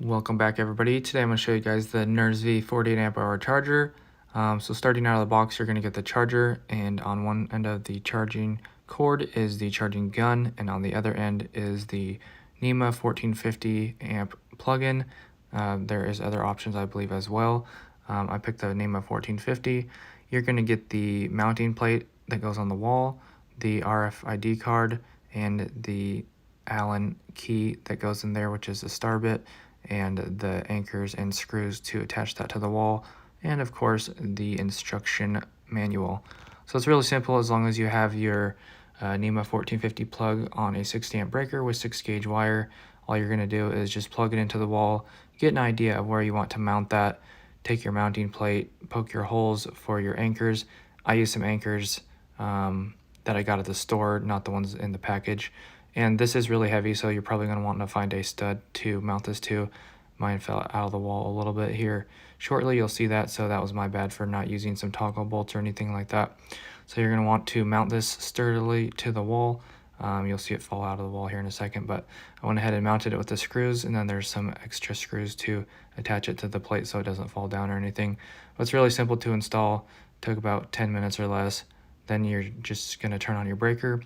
Welcome back, everybody. Today I'm going to show you guys the Nurzviy 48 amp hour charger. So starting out of the box, you're going to get the charger, and on one end of the charging cord is the charging gun, and on the other end is the NEMA 1450 amp plug-in. There is other options, I believe, as well. I picked the NEMA 1450. You're going to get the mounting plate that goes on the wall, the RFID card, and the Allen key that goes in there, which is a star bit, and the anchors and screws to attach that to the wall, and of course the instruction manual. So it's really simple as long as you have your NEMA 1450 plug on a 60 amp breaker with 6 gauge wire. All you're going to do is just plug it into the wall, get an idea of where you want to mount that, take your mounting plate, poke your holes for your anchors. I use some anchors that I got at the store, not the ones in the package. And this is really heavy, so you're probably going to want to find a stud to mount this to. Mine fell out of the wall a little bit here shortly. You'll see that, so that was my bad for not using some toggle bolts or anything like that. So you're going to want to mount this sturdily to the wall. You'll see it fall out of the wall here in a second, but I went ahead and mounted it with the screws, and then there's some extra screws to attach it to the plate so it doesn't fall down or anything. But it's really simple to install. It took about 10 minutes or less. Then you're just going to turn on your breaker,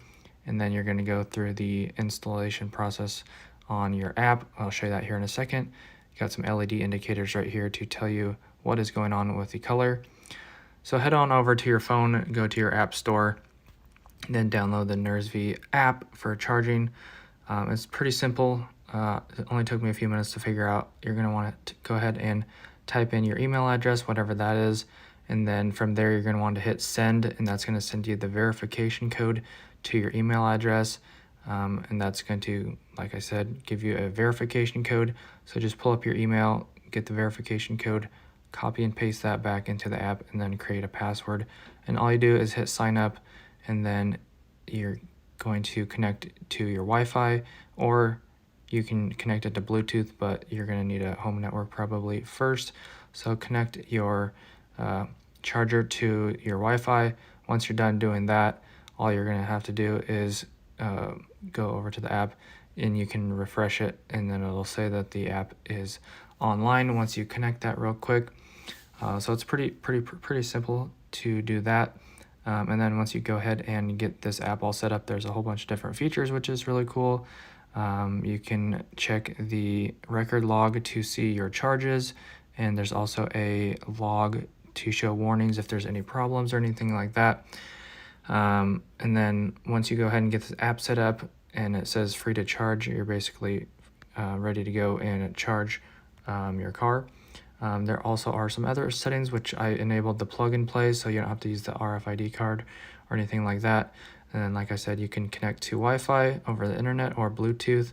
and then you're going to go through the installation process on your app. I'll show you that here in a second. You got some LED indicators right here to tell you what is going on with the color. So head on over to your phone, go to your app store, and then download the Nurzviy app for charging. It's pretty simple. It only took me a few minutes to figure out. You're going to want to go ahead and type in your email address, whatever that is, and then from there you're going to want to hit send, and that's going to send you the verification code to your email address, and that's going to, like I said, give you a verification code. So just pull up your email, get the verification code, copy and paste that back into the app, and then create a password. And all you do is hit sign up, and then you're going to connect to your Wi-Fi, or you can connect it to Bluetooth, but you're going to need a home network probably first. So connect your charger to your Wi-Fi. Once you're done doing that, all you're going to have to do is go over to the app, and you can refresh it, and then it'll say that the app is online once you connect that real quick. So it's pretty simple to do that. And then once you go ahead and get this app all set up, there's a whole bunch of different features, which is really cool. You can check the record log to see your charges, and there's also a log to show warnings if there's any problems or anything like that. And then once you go ahead and get this app set up and it says free to charge, you're basically ready to go and charge your car. There also are some other settings which I enabled the plug and play, so you don't have to use the RFID card or anything like that. And then, like I said, you can connect to Wi-Fi over the internet or Bluetooth,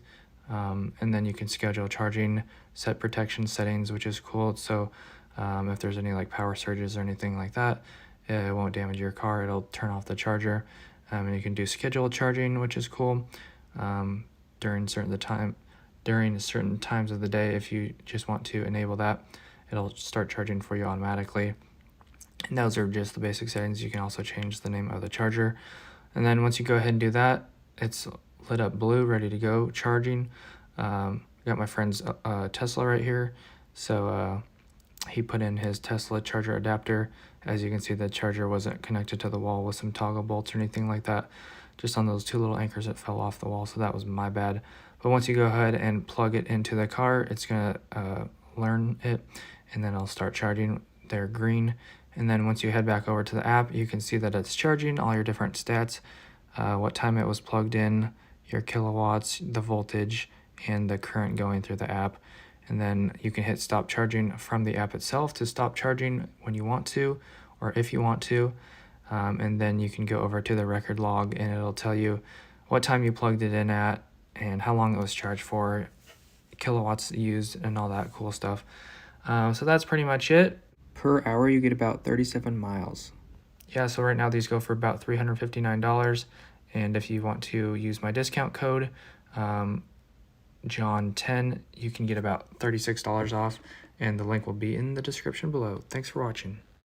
and then you can schedule charging, set protection settings, which is cool. So if there's any like power surges or anything like that, it won't damage your car. It'll turn off the charger. And you can do scheduled charging, which is cool, during certain times of the day. If you just want to enable that, it'll start charging for you automatically. And those are just the basic settings. You can also change the name of the charger. And then once you go ahead and do that, it's lit up blue, ready to go, charging. Got my friend's Tesla right here. So he put in his Tesla charger adapter. As you can see, the charger wasn't connected to the wall with some toggle bolts or anything like that. Just on those two little anchors that fell off the wall, so that was my bad. But once you go ahead and plug it into the car, it's going to learn it, and then it'll start charging. They're green. And then once you head back over to the app, you can see that it's charging, all your different stats, what time it was plugged in, your kilowatts, the voltage, and the current going through the app. And then you can hit stop charging from the app itself to stop charging when you want to, or if you want to. And then you can go over to the record log, and it'll tell you what time you plugged it in at and how long it was charged for, kilowatts used, and all that cool stuff. So that's pretty much it. Per hour, you get about 37 miles. Yeah, so right now these go for about $359. And if you want to use my discount code, John10, you can get about $36 off, and the link will be in the description below. Thanks for watching.